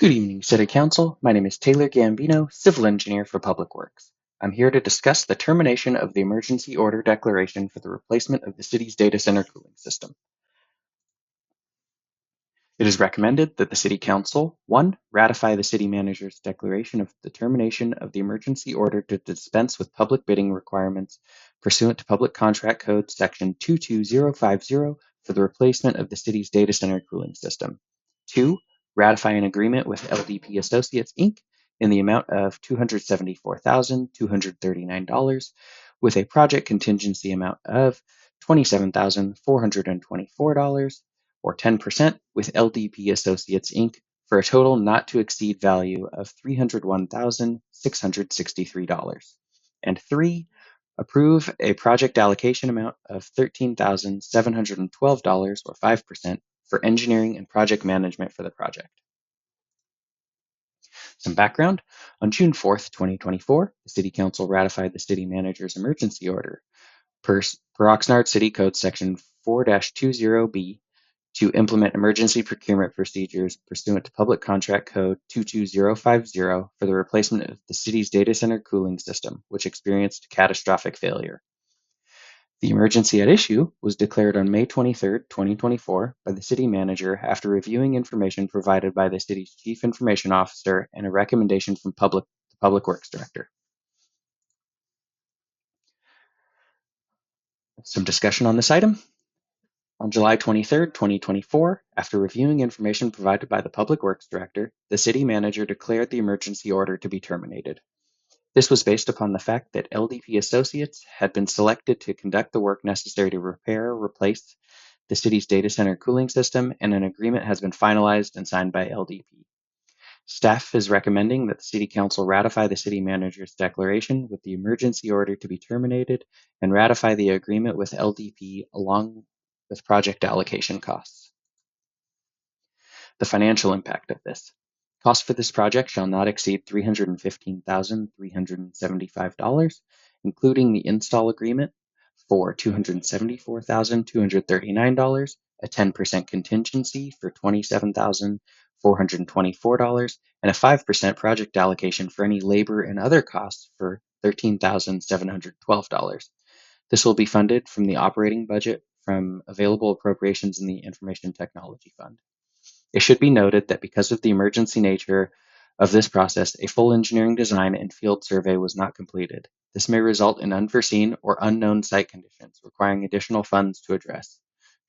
Good evening, City Council. My name is Taylor Gambino, Civil Engineer for Public Works. I'm here to discuss the termination of the emergency order declaration for the replacement of the city's data center cooling system. It is recommended that the City Council, 1. Ratify the City Manager's declaration of the termination of the emergency order to dispense with public bidding requirements pursuant to Public Contract Code Section 22050 for the replacement of the city's data center cooling system. 2. Ratify an agreement with LDP Associates, Inc. in the amount of $274,239 with a project contingency amount of $27,424 or 10% with LDP Associates, Inc. for a total not to exceed value of $301,663. And 3. Approve a project allocation amount of $13,712 or 5% for engineering and project management for the project. Some background. On June 4th, 2024, the City Council ratified the City Manager's emergency order per Oxnard City Code Section 4-20B to implement emergency procurement procedures pursuant to Public Contract Code 22050 for the replacement of the city's data center cooling system, which experienced catastrophic failure. The emergency at issue was declared on May 23, 2024 by the city manager after reviewing information provided by the city's chief information officer and a recommendation from the Public Works Director. Some discussion on this item. On July 23, 2024, after reviewing information provided by the Public Works Director, the city manager declared the emergency order to be terminated. This was based upon the fact that LDP Associates had been selected to conduct the work necessary to repair or replace the city's data center cooling system, and an agreement has been finalized and signed by LDP. Staff is recommending that the City Council ratify the City Manager's declaration with the emergency order to be terminated and ratify the agreement with LDP along with project allocation costs. The financial impact of this. Cost for this project shall not exceed $315,375, including the install agreement for $274,239, a 10% contingency for $27,424, and a 5% project allocation for any labor and other costs for $13,712. This will be funded from the operating budget from available appropriations in the Information Technology Fund. It should be noted that because of the emergency nature of this process, a full engineering design and field survey was not completed. This may result in unforeseen or unknown site conditions requiring additional funds to address.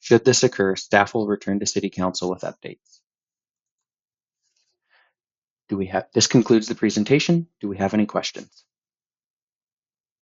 Should this occur, staff will return to City Council with updates. This concludes the presentation. Do we have any questions?